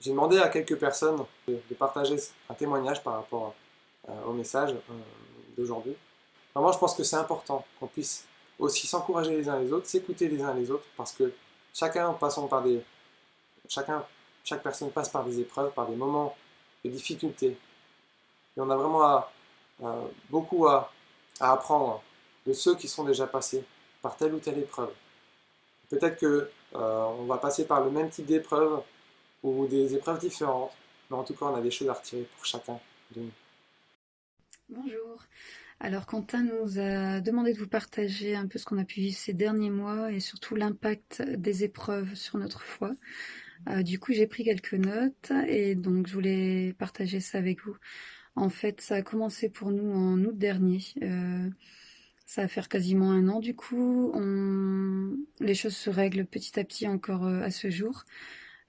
J'ai demandé à quelques personnes de partager un témoignage par rapport au message d'aujourd'hui. Vraiment, je pense que c'est important qu'on puisse aussi s'encourager les uns les autres, s'écouter les uns les autres, parce que chacun passons par des, chacun, chaque personne passe par des épreuves, par des moments de difficulté. Et on a vraiment beaucoup à apprendre de ceux qui sont déjà passés par telle ou telle épreuve. Peut-être que on va passer par le même type d'épreuve ou des épreuves différentes, mais en tout cas, on a des choses à retirer pour chacun de nous. Bonjour. Alors Quentin nous a demandé de vous partager un peu ce qu'on a pu vivre ces derniers mois et surtout l'impact des épreuves sur notre foi. Du coup, j'ai pris quelques notes et donc je voulais partager ça avec vous. En fait, ça a commencé pour nous en août dernier. Ça va faire quasiment un an du coup. Les choses se règlent petit à petit encore à ce jour.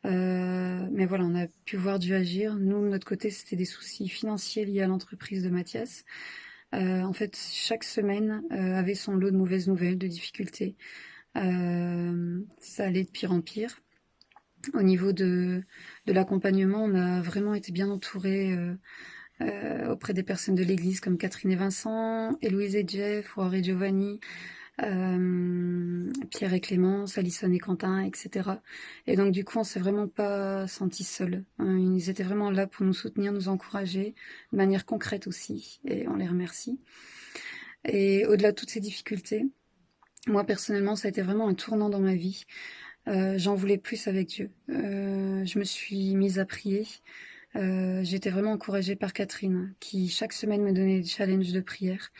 Mais voilà, on a pu voir Dieu agir. Nous, de notre côté, c'était des soucis financiers liés à l'entreprise de Mathias. En fait, chaque semaine avait son lot de mauvaises nouvelles, de difficultés. Ça allait de pire en pire. Au niveau de l'accompagnement, on a vraiment été bien entourés auprès des personnes de l'église comme Catherine et Vincent, Héloïse et Jeff, Roar et Giovanni, Pierre et Clémence, Alison et Quentin, etc. Et donc du coup, on s'est vraiment pas sentis seuls. Ils étaient vraiment là pour nous soutenir, nous encourager, de manière concrète aussi, et on les remercie. Et au-delà de toutes ces difficultés, moi personnellement, ça a été vraiment un tournant dans ma vie. J'en voulais plus avec Dieu. Je me suis mise à prier. J'étais vraiment encouragée par Catherine, qui chaque semaine me donnait des challenges de prière.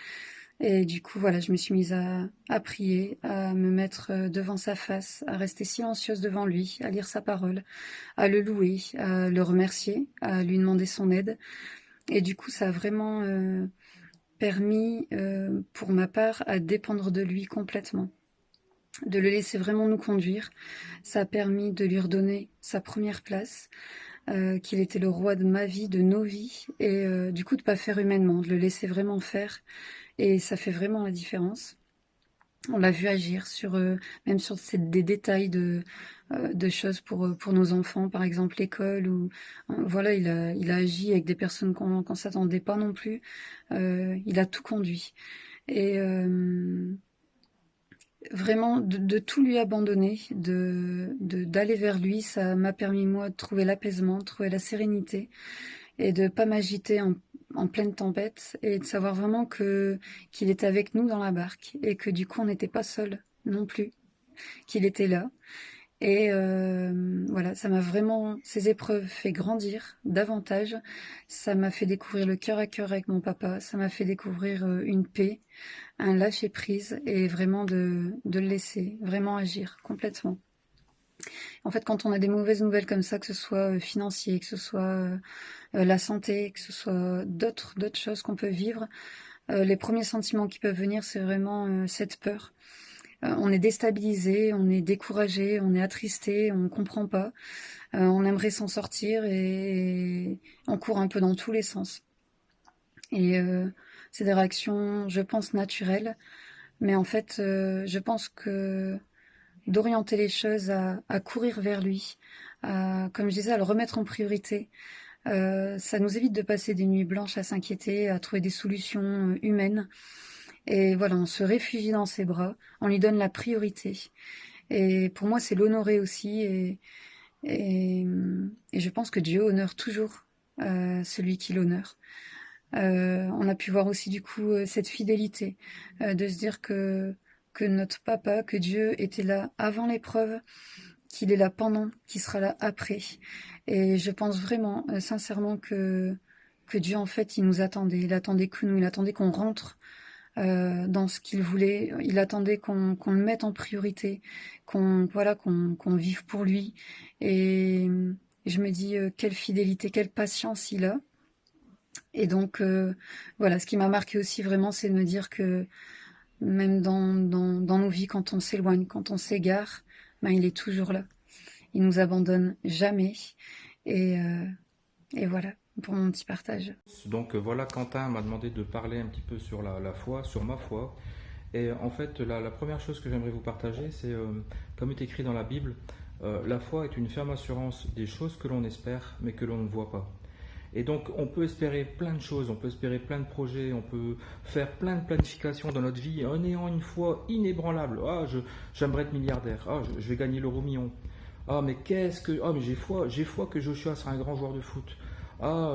Et du coup, voilà, je me suis mise à prier, à me mettre devant sa face, à rester silencieuse devant lui, à lire sa parole, à le louer, à le remercier, à lui demander son aide. Et du coup, ça a vraiment permis, pour ma part, à dépendre de lui complètement, de le laisser vraiment nous conduire. Ça a permis de lui redonner sa première place, qu'il était le roi de ma vie, de nos vies, et du coup de pas faire humainement, de le laisser vraiment faire. Et ça fait vraiment la différence. On l'a vu agir sur même sur des détails de choses pour nos enfants, par exemple l'école, ou voilà, il a agi avec des personnes qu'on s'attendait pas non plus. Il a tout conduit. Et vraiment, de tout lui abandonner, d'aller vers lui, ça m'a permis, moi, de trouver l'apaisement, de trouver la sérénité et de pas m'agiter en pleine tempête et de savoir vraiment qu'il était avec nous dans la barque et que du coup, on n'était pas seul non plus, qu'il était là. Et voilà, ça m'a vraiment, ces épreuves fait grandir davantage. Ça m'a fait découvrir le cœur à cœur avec mon papa. Ça m'a fait découvrir une paix, un lâcher prise et vraiment de le laisser vraiment agir complètement. En fait, quand on a des mauvaises nouvelles comme ça, que ce soit financier, que ce soit la santé, que ce soit d'autres choses qu'on peut vivre, les premiers sentiments qui peuvent venir, c'est vraiment cette peur. On est déstabilisé, on est découragé, on est attristé, on ne comprend pas, on aimerait s'en sortir et on court un peu dans tous les sens. Et c'est des réactions, je pense, naturelles, mais en fait, je pense que d'orienter les choses à courir vers lui, comme je disais, à le remettre en priorité, ça nous évite de passer des nuits blanches à s'inquiéter, à trouver des solutions humaines. Et voilà, on se réfugie dans ses bras, on lui donne la priorité. Et pour moi, c'est l'honorer aussi. Et, et je pense que Dieu honore toujours celui qui l'honore. On a pu voir aussi du coup cette fidélité, de se dire que notre papa, que Dieu était là avant l'épreuve, qu'il est là pendant, qu'il sera là après. Et je pense vraiment, sincèrement, que Dieu, en fait, il nous attendait. Il attendait que nous, il attendait qu'on rentre dans ce qu'il voulait. Il attendait qu'on le mette en priorité, qu'on vive pour lui. Et je me dis, quelle fidélité, quelle patience il a. Et donc, voilà, ce qui m'a marqué aussi vraiment, c'est de me dire que même dans nos vies, quand on s'éloigne, quand on s'égare, ben, il est toujours là. Il nous abandonne jamais. Et, euh, et voilà pour mon petit partage. Donc voilà, Quentin m'a demandé de parler un petit peu sur la foi, sur ma foi. Et en fait, la première chose que j'aimerais vous partager, c'est comme il est écrit dans la Bible, La foi est une ferme assurance des choses que l'on espère, mais que l'on ne voit pas. Et donc, on peut espérer plein de choses, on peut espérer plein de projets, on peut faire plein de planifications dans notre vie en ayant une foi inébranlable. Ah, j'aimerais être milliardaire. Ah, je vais gagner l'euro million. Ah, mais mais j'ai foi que Joshua sera un grand joueur de foot. Ah,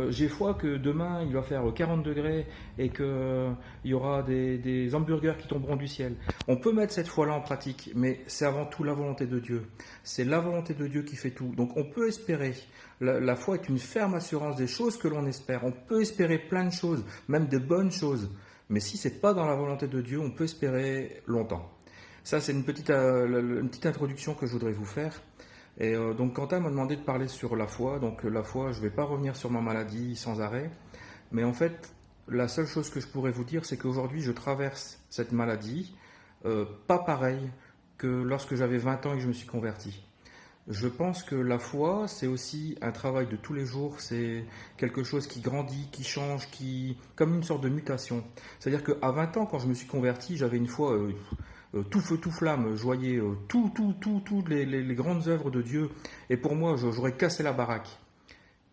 j'ai foi que demain il va faire 40 degrés et qu'il y aura des hamburgers qui tomberont du ciel. On peut mettre cette foi-là en pratique, mais c'est avant tout la volonté de Dieu. C'est la volonté de Dieu qui fait tout. Donc on peut espérer. La foi est une ferme assurance des choses que l'on espère. On peut espérer plein de choses, même de bonnes choses. Mais si ce n'est pas dans la volonté de Dieu, on peut espérer longtemps. Ça, c'est une petite introduction que je voudrais vous faire. Et donc Quentin m'a demandé de parler sur la foi. Donc la foi, je ne vais pas revenir sur ma maladie sans arrêt. Mais en fait, la seule chose que je pourrais vous dire, c'est qu'aujourd'hui, je traverse cette maladie pas pareil que lorsque j'avais 20 ans et que je me suis converti. Je pense que la foi, c'est aussi un travail de tous les jours, c'est quelque chose qui grandit, qui change, comme une sorte de mutation. C'est-à-dire qu'à 20 ans, quand je me suis converti, j'avais une foi tout feu, tout flamme, je voyais toutes les grandes œuvres de Dieu, et pour moi, j'aurais cassé la baraque.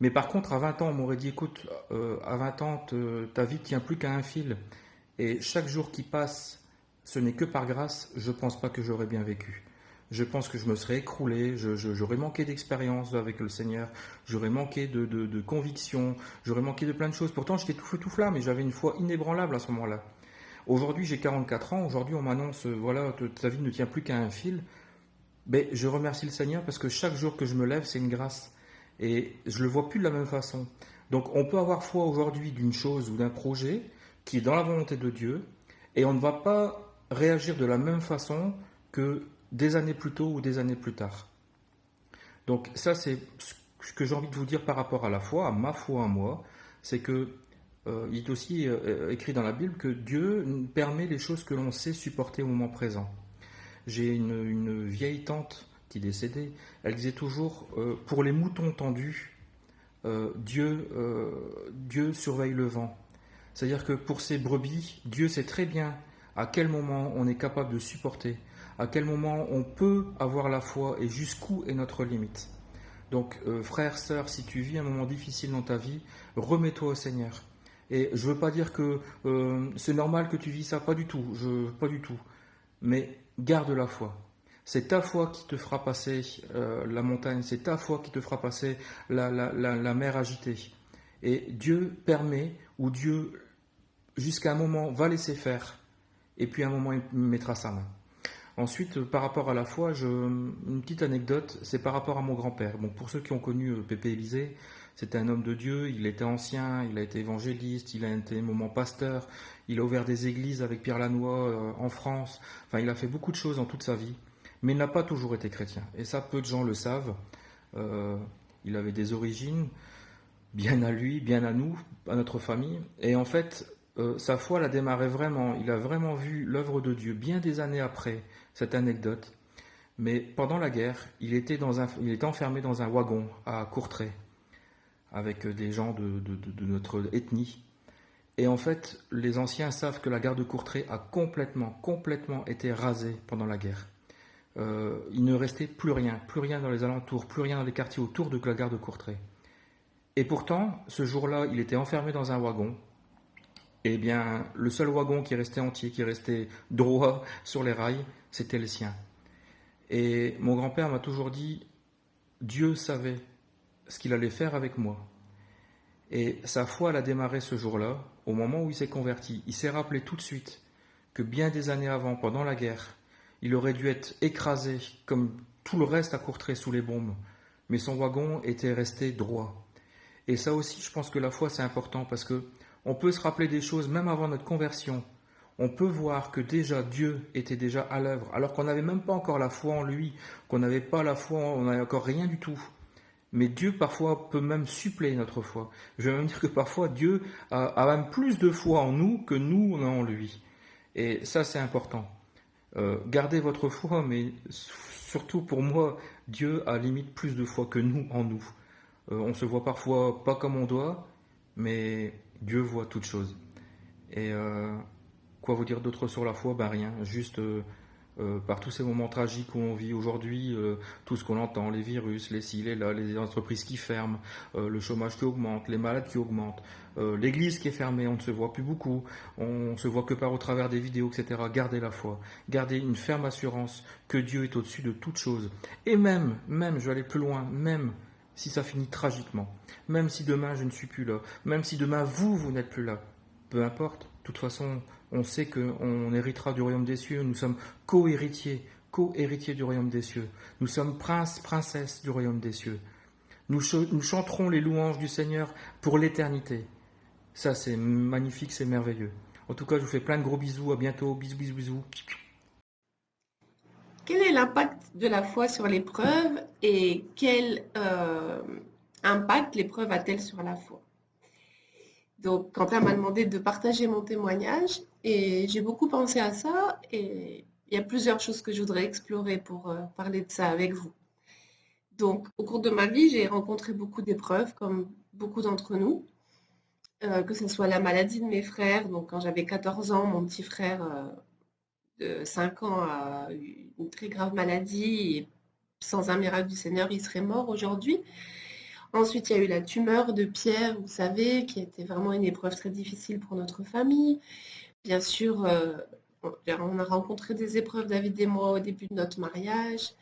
Mais par contre, à 20 ans, on m'aurait dit, écoute, à 20 ans, ta vie ne tient plus qu'à un fil, et chaque jour qui passe, ce n'est que par grâce, je ne pense pas que j'aurais bien vécu. Je pense que je me serais écroulé, j'aurais manqué d'expérience avec le Seigneur, j'aurais manqué de conviction, j'aurais manqué de plein de choses. Pourtant, j'étais tout feu tout flamme et j'avais une foi inébranlable à ce moment-là. Aujourd'hui, j'ai 44 ans, aujourd'hui on m'annonce, voilà, ta vie ne tient plus qu'à un fil. Mais je remercie le Seigneur parce que chaque jour que je me lève, c'est une grâce. Et je ne le vois plus de la même façon. Donc on peut avoir foi aujourd'hui d'une chose ou d'un projet qui est dans la volonté de Dieu, et on ne va pas réagir de la même façon que des années plus tôt ou des années plus tard. Donc ça, c'est ce que j'ai envie de vous dire par rapport à la foi, à ma foi à moi, c'est que il est aussi écrit dans la Bible que Dieu permet les choses que l'on sait supporter au moment présent. J'ai une vieille tante qui est décédée, elle disait toujours, pour les moutons tendus, Dieu surveille le vent. C'est-à-dire que pour ces brebis, Dieu sait très bien à quel moment on est capable de supporter, à quel moment on peut avoir la foi et jusqu'où est notre limite. Donc, frère, sœur, si tu vis un moment difficile dans ta vie, remets-toi au Seigneur. Et je ne veux pas dire que c'est normal que tu vis ça, pas du tout, pas du tout. Mais garde la foi. C'est ta foi qui te fera passer la montagne, c'est ta foi qui te fera passer la mer agitée. Et Dieu permet, ou Dieu, jusqu'à un moment, va laisser faire, et puis à un moment, il mettra sa main. Ensuite, par rapport à la foi, une petite anecdote, c'est par rapport à mon grand-père. Bon, pour ceux qui ont connu Pépé Élysée, c'était un homme de Dieu, il était ancien, il a été évangéliste, il a été un moment pasteur, il a ouvert des églises avec Pierre Lannoy en France, enfin il a fait beaucoup de choses dans toute sa vie, mais il n'a pas toujours été chrétien. Et ça, peu de gens le savent. Il avait des origines, bien à lui, bien à nous, à notre famille, et en fait, sa foi l'a démarré vraiment, il a vraiment vu l'œuvre de Dieu bien des années après cette anecdote. Mais pendant la guerre, il était enfermé dans un wagon à Courtrai avec des gens de notre ethnie. Et en fait, les anciens savent que la gare de Courtrai a complètement été rasée pendant la guerre. Il ne restait plus rien dans les alentours, plus rien dans les quartiers autour de la gare de Courtrai. Et pourtant, ce jour-là, il était enfermé dans un wagon. Eh bien, le seul wagon qui restait entier, qui restait droit sur les rails, c'était le sien. Et mon grand-père m'a toujours dit, Dieu savait ce qu'il allait faire avec moi. Et sa foi, elle a démarré ce jour-là, au moment où il s'est converti. Il s'est rappelé tout de suite que bien des années avant, pendant la guerre, il aurait dû être écrasé comme tout le reste à Courtrai sous les bombes. Mais son wagon était resté droit. Et ça aussi, je pense que la foi, c'est important parce que on peut se rappeler des choses même avant notre conversion. On peut voir que déjà Dieu était déjà à l'œuvre, alors qu'on n'avait même pas encore la foi en lui, qu'on n'avait pas la foi, on n'avait encore rien du tout. Mais Dieu parfois peut même suppléer notre foi. Je vais même dire que parfois Dieu a même plus de foi en nous que nous on a en lui. Et ça c'est important. Gardez votre foi, mais surtout pour moi, Dieu a limite plus de foi que nous en nous. On se voit parfois pas comme on doit, mais Dieu voit toutes choses. Et quoi vous dire d'autre sur la foi? Ben rien, juste par tous ces moments tragiques où on vit aujourd'hui, tout ce qu'on entend, les virus, les ci, les là, les entreprises qui ferment, le chômage qui augmente, les malades qui augmentent, l'église qui est fermée, on ne se voit plus beaucoup, on se voit que par au travers des vidéos, etc. Gardez la foi, gardez une ferme assurance que Dieu est au-dessus de toute chose. Et même, je vais aller plus loin, même si ça finit tragiquement, même si demain je ne suis plus là, même si demain vous n'êtes plus là, peu importe, de toute façon, on sait qu'on héritera du royaume des cieux, nous sommes co-héritiers du royaume des cieux, nous sommes princes, princesses du royaume des cieux. Nous chanterons les louanges du Seigneur pour l'éternité. Ça, c'est magnifique, c'est merveilleux. En tout cas, je vous fais plein de gros bisous, à bientôt, bisous, bisous, bisous. Quel est l'impact de la foi sur l'épreuve et quel impact l'épreuve a-t-elle sur la foi? Donc, Quentin m'a demandé de partager mon témoignage et j'ai beaucoup pensé à ça et il y a plusieurs choses que je voudrais explorer pour parler de ça avec vous. Donc, au cours de ma vie, j'ai rencontré beaucoup d'épreuves, comme beaucoup d'entre nous, que ce soit la maladie de mes frères. Donc, quand j'avais 14 ans, mon petit frère de 5 ans a eu une très grave maladie et sans un miracle du Seigneur, il serait mort aujourd'hui. Ensuite, il y a eu la tumeur de Pierre, vous savez, qui était vraiment une épreuve très difficile pour notre famille. Bien sûr, on a rencontré des épreuves, David et moi, au début de notre mariage.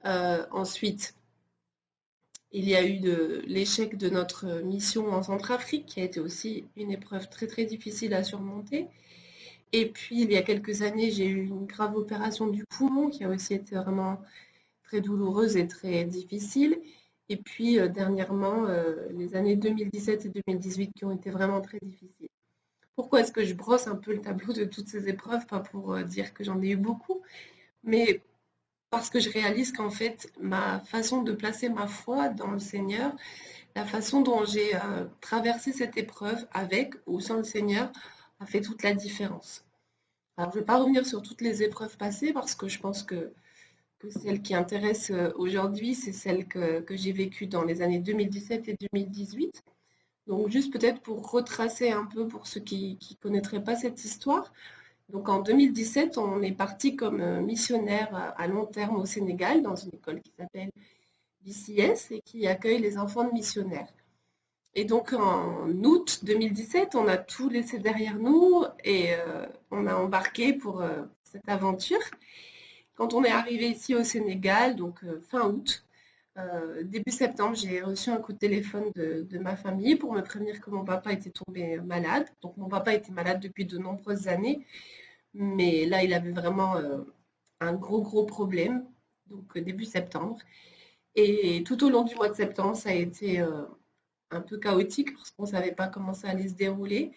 Ensuite, il y a eu l'échec de notre mission en Centrafrique, qui a été aussi une épreuve très très difficile à surmonter. Et puis, il y a quelques années, j'ai eu une grave opération du poumon, qui a aussi été vraiment très douloureuse et très difficile. Et puis, dernièrement, les années 2017 et 2018 qui ont été vraiment très difficiles. Pourquoi est-ce que je brosse un peu le tableau de toutes ces épreuves? Pas pour dire que j'en ai eu beaucoup, mais parce que je réalise qu'en fait, ma façon de placer ma foi dans le Seigneur, la façon dont j'ai traversé cette épreuve avec ou sans le Seigneur, a fait toute la différence. Alors, je ne vais pas revenir sur toutes les épreuves passées parce que je pense que celle qui intéresse aujourd'hui, c'est celle que j'ai vécue dans les années 2017 et 2018. Donc, juste peut-être pour retracer un peu pour ceux qui ne connaîtraient pas cette histoire. Donc, en 2017, on est parti comme missionnaire à long terme au Sénégal, dans une école qui s'appelle BCS et qui accueille les enfants de missionnaires. Et donc, en août 2017, on a tout laissé derrière nous et on a embarqué pour cette aventure. Quand on est arrivé ici au Sénégal, donc fin août, début septembre, j'ai reçu un coup de téléphone de ma famille pour me prévenir que mon papa était tombé malade. Donc mon papa était malade depuis de nombreuses années, mais là, il avait vraiment un gros problème, donc début septembre. Et tout au long du mois de septembre, ça a été un peu chaotique parce qu'on ne savait pas comment ça allait se dérouler.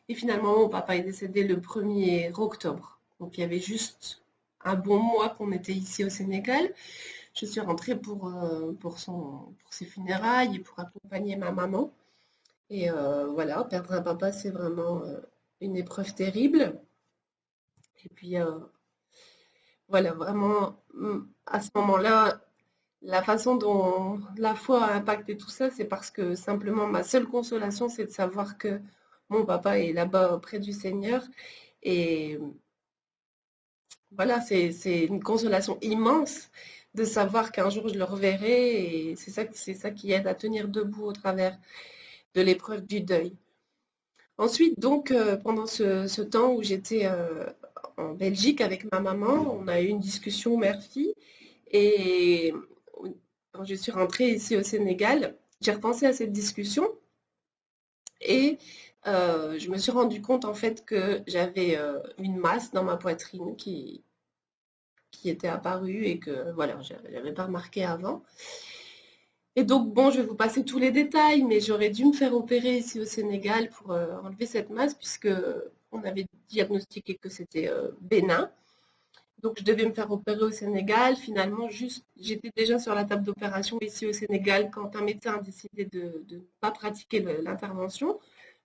Et finalement, mon papa est décédé le 1er octobre. Donc il y avait juste un bon mois qu'on était ici au Sénégal. Je suis rentrée pour ses funérailles et pour accompagner ma maman. Et voilà, perdre un papa, c'est vraiment une épreuve terrible. Et puis, voilà, vraiment, à ce moment-là, la façon dont la foi a impacté tout ça, c'est parce que simplement, ma seule consolation, c'est de savoir que mon papa est là-bas près du Seigneur. Et voilà, c'est une consolation immense de savoir qu'un jour je le reverrai et c'est ça qui aide à tenir debout au travers de l'épreuve du deuil. Ensuite, donc, pendant ce temps où j'étais en Belgique avec ma maman, on a eu une discussion mère-fille et quand je suis rentrée ici au Sénégal, j'ai repensé à cette discussion et je me suis rendu compte en fait que j'avais une masse dans ma poitrine qui était apparue et que voilà, je n'avais pas remarqué avant. Et donc bon, je vais vous passer tous les détails, mais j'aurais dû me faire opérer ici au Sénégal pour enlever cette masse puisque on avait diagnostiqué que c'était bénin. Donc je devais me faire opérer au Sénégal. Finalement, j'étais déjà sur la table d'opération ici au Sénégal quand un médecin a décidé de ne pas pratiquer l'intervention,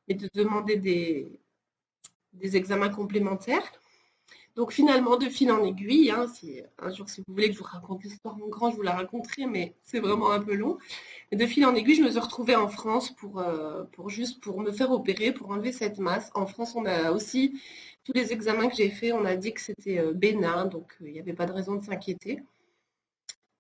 mais de demander des examens complémentaires. Donc finalement, de fil en aiguille, hein, un jour, si vous voulez que je vous raconte l'histoire en grand, je vous la raconterai, mais c'est vraiment un peu long. Et de fil en aiguille, je me suis retrouvée en France pour me faire opérer, pour enlever cette masse. En France, on a aussi, tous les examens que j'ai faits, on a dit que c'était bénin, donc il n'y avait pas de raison de s'inquiéter.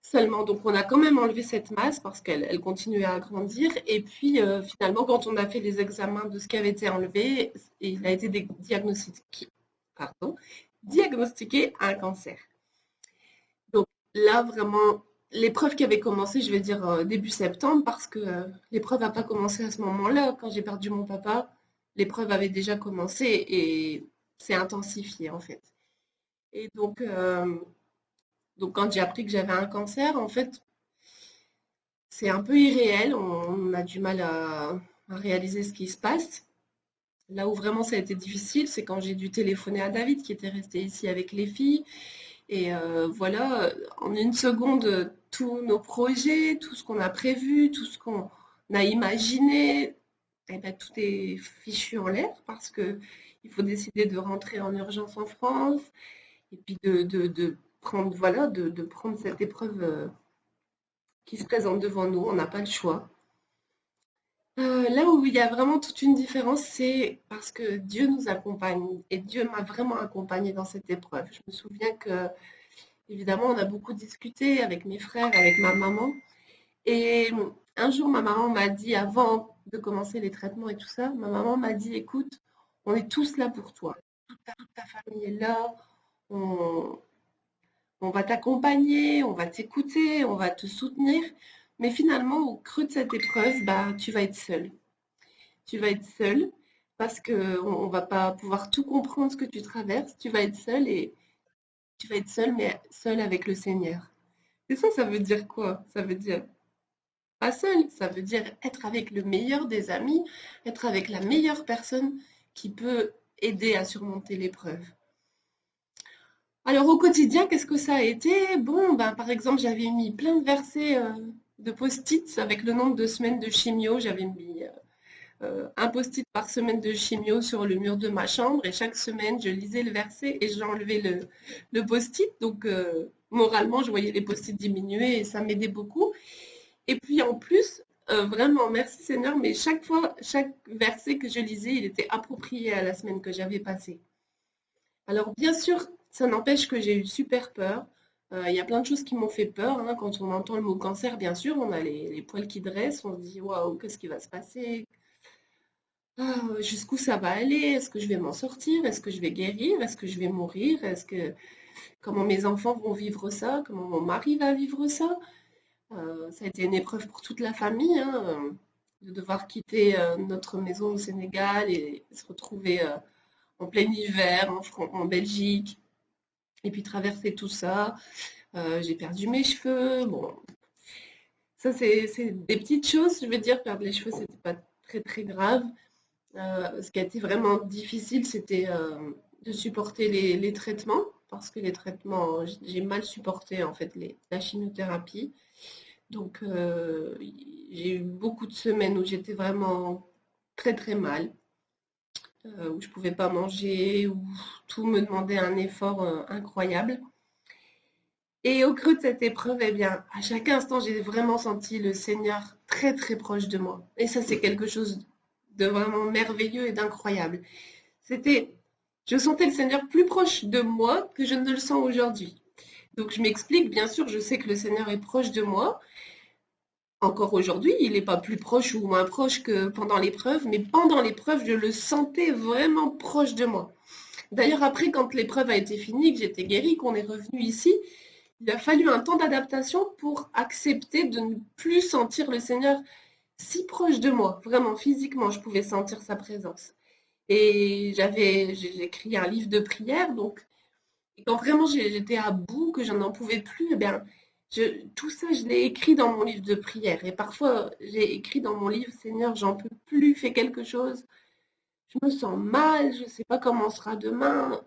Seulement, donc on a quand même enlevé cette masse parce qu'elle continuait à grandir. Et puis finalement, quand on a fait les examens de ce qui avait été enlevé, il a été diagnostiqué un cancer. Donc là, vraiment, l'épreuve qui avait commencé, je vais dire début septembre, parce que l'épreuve n'a pas commencé à ce moment-là. Quand j'ai perdu mon papa, l'épreuve avait déjà commencé et s'est intensifiée en fait. Et donc quand j'ai appris que j'avais un cancer, en fait, c'est un peu irréel. On a du mal à réaliser ce qui se passe. Là où vraiment ça a été difficile, c'est quand j'ai dû téléphoner à David, qui était resté ici avec les filles. Et voilà, en une seconde, tous nos projets, tout ce qu'on a prévu, tout ce qu'on a imaginé, eh ben, tout est fichu en l'air parce que il faut décider de rentrer en urgence en France et puis de prendre, voilà, de prendre cette épreuve qui se présente devant nous. On n'a pas le choix. Là où il y a vraiment toute une différence, c'est parce que Dieu nous accompagne et Dieu m'a vraiment accompagnée dans cette épreuve. Je me souviens que, évidemment, on a beaucoup discuté avec mes frères, avec ma maman. Et un jour, ma maman m'a dit, avant de commencer les traitements et tout ça, ma maman m'a dit, écoute, on est tous là pour toi. Toute ta famille est là. On, on va t'accompagner, on va t'écouter, on va te soutenir. Mais finalement, au creux de cette épreuve, bah, tu vas être seul. Tu vas être seul parce qu'on ne va pas pouvoir tout comprendre ce que tu traverses. Tu vas être seul et tu vas être seul, mais seul avec le Seigneur. Et ça veut dire quoi? Ça veut dire pas seul, ça veut dire être avec le meilleur des amis, être avec la meilleure personne qui peut aider à surmonter l'épreuve. Alors au quotidien, qu'est-ce que ça a été? Bon, ben, par exemple, j'avais mis plein de versets de post-it avec le nombre de semaines de chimio. J'avais mis un post-it par semaine de chimio sur le mur de ma chambre et chaque semaine, je lisais le verset et j'enlevais le post-it. Donc moralement, je voyais les post-it diminuer et ça m'aidait beaucoup. Et puis en plus, vraiment, merci Seigneur, mais chaque fois, chaque verset que je lisais, il était approprié à la semaine que j'avais passée. Alors bien sûr, ça n'empêche que j'ai eu super peur. Il y a plein de choses qui m'ont fait peur, hein. Quand on entend le mot cancer, bien sûr, on a les poils qui dressent, on se dit waouh, qu'est-ce qui va se passer? Jusqu'où ça va aller? Est-ce que je vais m'en sortir? Est-ce que je vais guérir? Est-ce que je vais mourir? Comment mes enfants vont vivre ça? Comment mon mari va vivre ça? Ça a été une épreuve pour toute la famille, hein, de devoir quitter notre maison au Sénégal et se retrouver en plein hiver en Belgique et puis traverser tout ça. J'ai perdu mes cheveux. Bon, ça c'est des petites choses, je veux dire, perdre les cheveux, c'était pas très très grave. Ce qui a été vraiment difficile, c'était de supporter les traitements, parce que les traitements, j'ai mal supporté en fait la chimiothérapie. Donc j'ai eu beaucoup de semaines où j'étais vraiment très très mal, où je ne pouvais pas manger, où tout me demandait un effort incroyable. Et au creux de cette épreuve, eh bien, à chaque instant, j'ai vraiment senti le Seigneur très très proche de moi. Et ça, c'est quelque chose de vraiment merveilleux et d'incroyable. Je sentais le Seigneur plus proche de moi que je ne le sens aujourd'hui. Donc je m'explique, bien sûr, je sais que le Seigneur est proche de moi. Encore aujourd'hui, il n'est pas plus proche ou moins proche que pendant l'épreuve, mais pendant l'épreuve, je le sentais vraiment proche de moi. D'ailleurs, après, quand l'épreuve a été finie, que j'étais guérie, qu'on est revenu ici, il a fallu un temps d'adaptation pour accepter de ne plus sentir le Seigneur si proche de moi. Vraiment, physiquement, je pouvais sentir sa présence. Et j'ai écrit un livre de prière, donc et quand vraiment j'étais à bout, que je n'en pouvais plus, eh bien, tout ça, je l'ai écrit dans mon livre de prière. Et parfois, j'ai écrit dans mon livre, Seigneur, j'en peux plus, fais quelque chose. Je me sens mal, je ne sais pas comment sera demain.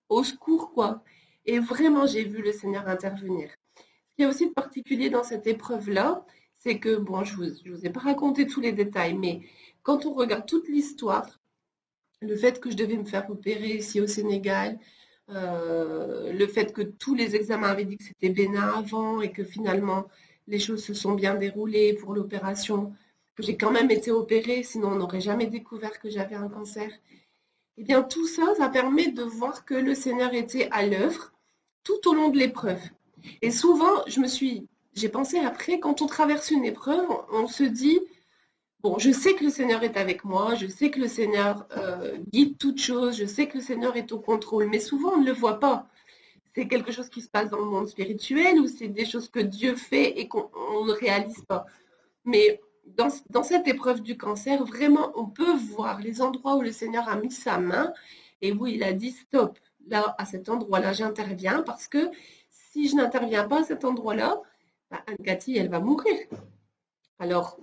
Au secours, quoi. Et vraiment, j'ai vu le Seigneur intervenir. Ce qui est aussi de particulier dans cette épreuve-là, c'est que, bon, je vous ai pas raconté tous les détails, mais quand on regarde toute l'histoire, le fait que je devais me faire opérer ici au Sénégal, le fait que tous les examens avaient dit que c'était bénin avant et que finalement les choses se sont bien déroulées pour l'opération, que j'ai quand même été opérée, sinon on n'aurait jamais découvert que j'avais un cancer. Eh bien, tout ça, ça permet de voir que le Seigneur était à l'œuvre tout au long de l'épreuve. Et souvent, j'ai pensé après, quand on traverse une épreuve, on se dit, bon, je sais que le Seigneur est avec moi, je sais que le Seigneur guide toutes choses, je sais que le Seigneur est au contrôle, mais souvent on ne le voit pas. C'est quelque chose qui se passe dans le monde spirituel ou c'est des choses que Dieu fait et qu'on ne réalise pas. Mais dans cette épreuve du cancer, vraiment, on peut voir les endroits où le Seigneur a mis sa main et où il a dit stop. Là, à cet endroit-là, j'interviens parce que si je n'interviens pas à cet endroit-là, Anne-Cathy, elle va mourir. Alors,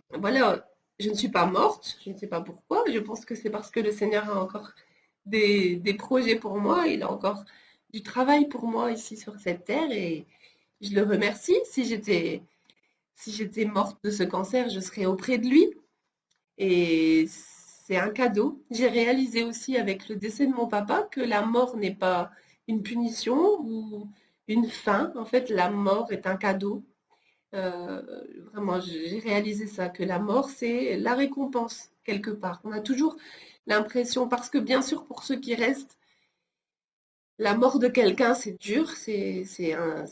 voilà, je ne suis pas morte, je ne sais pas pourquoi, je pense que c'est parce que le Seigneur a encore des projets pour moi, il a encore du travail pour moi ici sur cette terre et je le remercie. Si j'étais morte de ce cancer, je serais auprès de lui et c'est un cadeau. J'ai réalisé aussi avec le décès de mon papa que la mort n'est pas une punition ou une fin. En fait, la mort est un cadeau. Euh, Vraiment, j'ai réalisé ça, que la mort, c'est la récompense, quelque part. On a toujours l'impression, parce que bien sûr, pour ceux qui restent, la mort de quelqu'un, c'est dur, c'est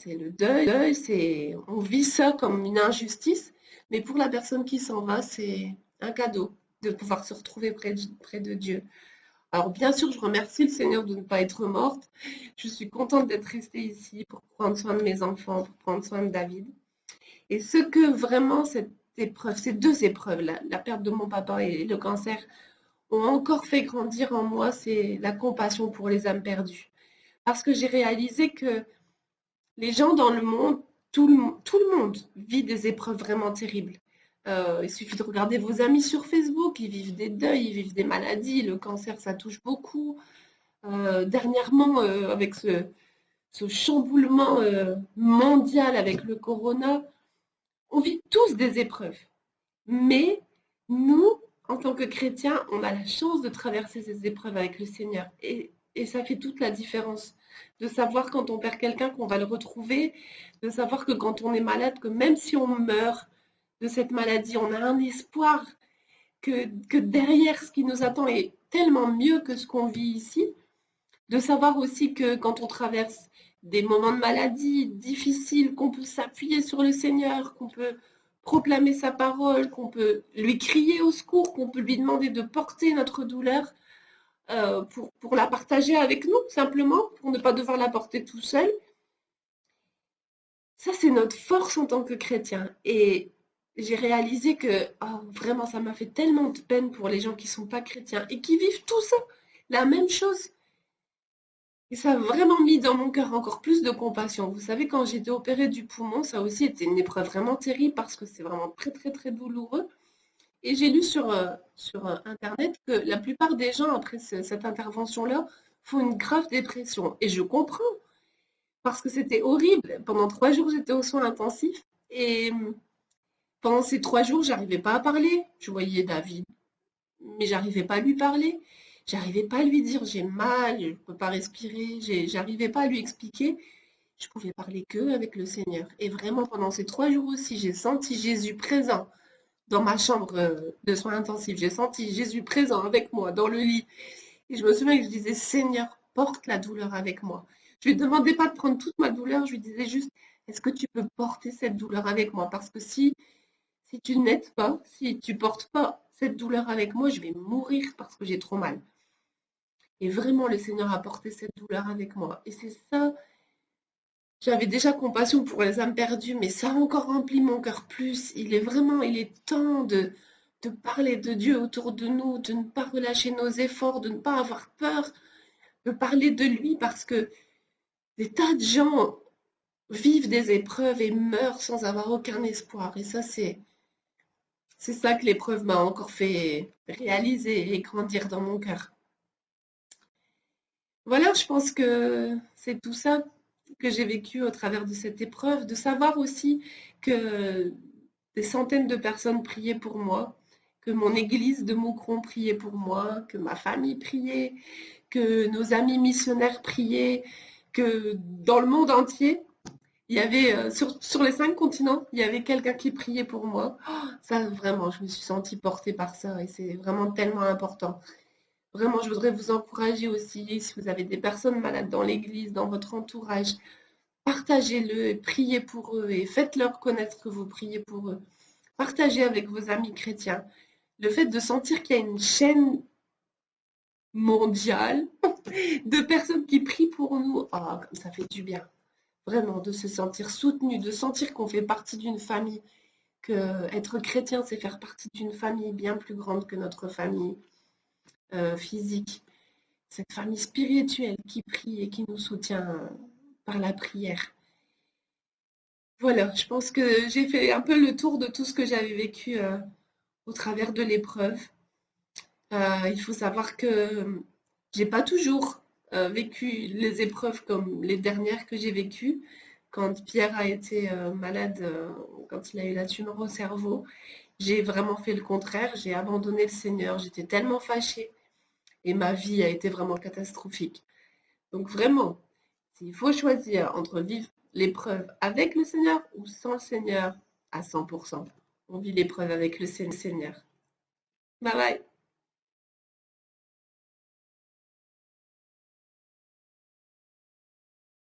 le deuil, on vit ça comme une injustice, mais pour la personne qui s'en va, c'est un cadeau de pouvoir se retrouver près de Dieu. Alors bien sûr, je remercie le Seigneur de ne pas être morte. Je suis contente d'être restée ici pour prendre soin de mes enfants, pour prendre soin de David. Et ce que vraiment cette épreuve, ces deux épreuves, la perte de mon papa et le cancer, ont encore fait grandir en moi, c'est la compassion pour les âmes perdues. Parce que j'ai réalisé que les gens dans le monde, tout le monde vit des épreuves vraiment terribles. Il suffit de regarder vos amis sur Facebook, ils vivent des deuils, ils vivent des maladies, le cancer, ça touche beaucoup. Dernièrement, avec ce chamboulement mondial avec le corona, on vit tous des épreuves. Mais nous, en tant que chrétiens, on a la chance de traverser ces épreuves avec le Seigneur. Et ça fait toute la différence. De savoir quand on perd quelqu'un qu'on va le retrouver, de savoir que quand on est malade, que même si on meurt de cette maladie, on a un espoir que derrière ce qui nous attend est tellement mieux que ce qu'on vit ici. De savoir aussi que quand on traverse des moments de maladie difficiles, qu'on peut s'appuyer sur le Seigneur, qu'on peut proclamer sa parole, qu'on peut lui crier au secours, qu'on peut lui demander de porter notre douleur pour la partager avec nous, simplement, pour ne pas devoir la porter tout seul. Ça, c'est notre force en tant que chrétien. Et j'ai réalisé que vraiment, ça m'a fait tellement de peine pour les gens qui ne sont pas chrétiens et qui vivent tout ça, la même chose. Et ça a vraiment mis dans mon cœur encore plus de compassion. Vous savez, quand j'ai été opérée du poumon, ça aussi était une épreuve vraiment terrible parce que c'est vraiment très, très, très douloureux. Et j'ai lu sur Internet que la plupart des gens, après cette intervention-là, font une grave dépression. Et je comprends, parce que c'était horrible. Pendant 3 jours, j'étais aux soins intensifs. Et pendant ces 3 jours, j'arrivais pas à parler. Je voyais David, mais j'arrivais pas à lui parler. J'arrivais pas à lui dire j'ai mal, je ne peux pas respirer. J'arrivais pas à lui expliquer. Je pouvais parler que avec le Seigneur. Et vraiment, pendant ces 3 jours aussi, j'ai senti Jésus présent dans ma chambre de soins intensifs. J'ai senti Jésus présent avec moi dans le lit. Et je me souviens que je disais, Seigneur, porte la douleur avec moi. Je ne lui demandais pas de prendre toute ma douleur, je lui disais juste, est-ce que tu peux porter cette douleur avec moi? Parce que si tu n'aides pas, si tu ne portes pas cette douleur avec moi, je vais mourir parce que j'ai trop mal. Et vraiment, le Seigneur a porté cette douleur avec moi. Et c'est ça, j'avais déjà compassion pour les âmes perdues, mais ça a encore rempli mon cœur plus. Il est temps de parler de Dieu autour de nous, de ne pas relâcher nos efforts, de ne pas avoir peur, de parler de lui parce que des tas de gens vivent des épreuves et meurent sans avoir aucun espoir. Et ça, c'est ça que l'épreuve m'a encore fait réaliser et grandir dans mon cœur. Voilà, je pense que c'est tout ça que j'ai vécu au travers de cette épreuve, de savoir aussi que des centaines de personnes priaient pour moi, que mon église de Moucron priait pour moi, que ma famille priait, que nos amis missionnaires priaient, que dans le monde entier, il y avait, sur les 5 continents, il y avait quelqu'un qui priait pour moi. Oh, ça, vraiment, je me suis sentie portée par ça et c'est vraiment tellement important. Vraiment, je voudrais vous encourager aussi, si vous avez des personnes malades dans l'église, dans votre entourage, partagez-le et priez pour eux et faites-leur connaître que vous priez pour eux. Partagez avec vos amis chrétiens. Le fait de sentir qu'il y a une chaîne mondiale de personnes qui prient pour nous, oh, comme ça fait du bien. Vraiment, de se sentir soutenu, de sentir qu'on fait partie d'une famille, que être chrétien, c'est faire partie d'une famille bien plus grande que notre famille physique. Cette famille spirituelle qui prie et qui nous soutient par la prière. Voilà, je pense que j'ai fait un peu le tour de tout ce que j'avais vécu au travers de l'épreuve. Il faut savoir que j'ai pas toujours vécu les épreuves comme les dernières que j'ai vécues. Quand Pierre a été malade, quand il a eu la tumeur au cerveau, j'ai vraiment fait le contraire. J'ai abandonné le Seigneur. J'étais tellement fâchée et ma vie a été vraiment catastrophique. Donc vraiment, s'il faut choisir entre vivre l'épreuve avec le Seigneur ou sans le Seigneur, à 100%, on vit l'épreuve avec le Seigneur. Bye bye.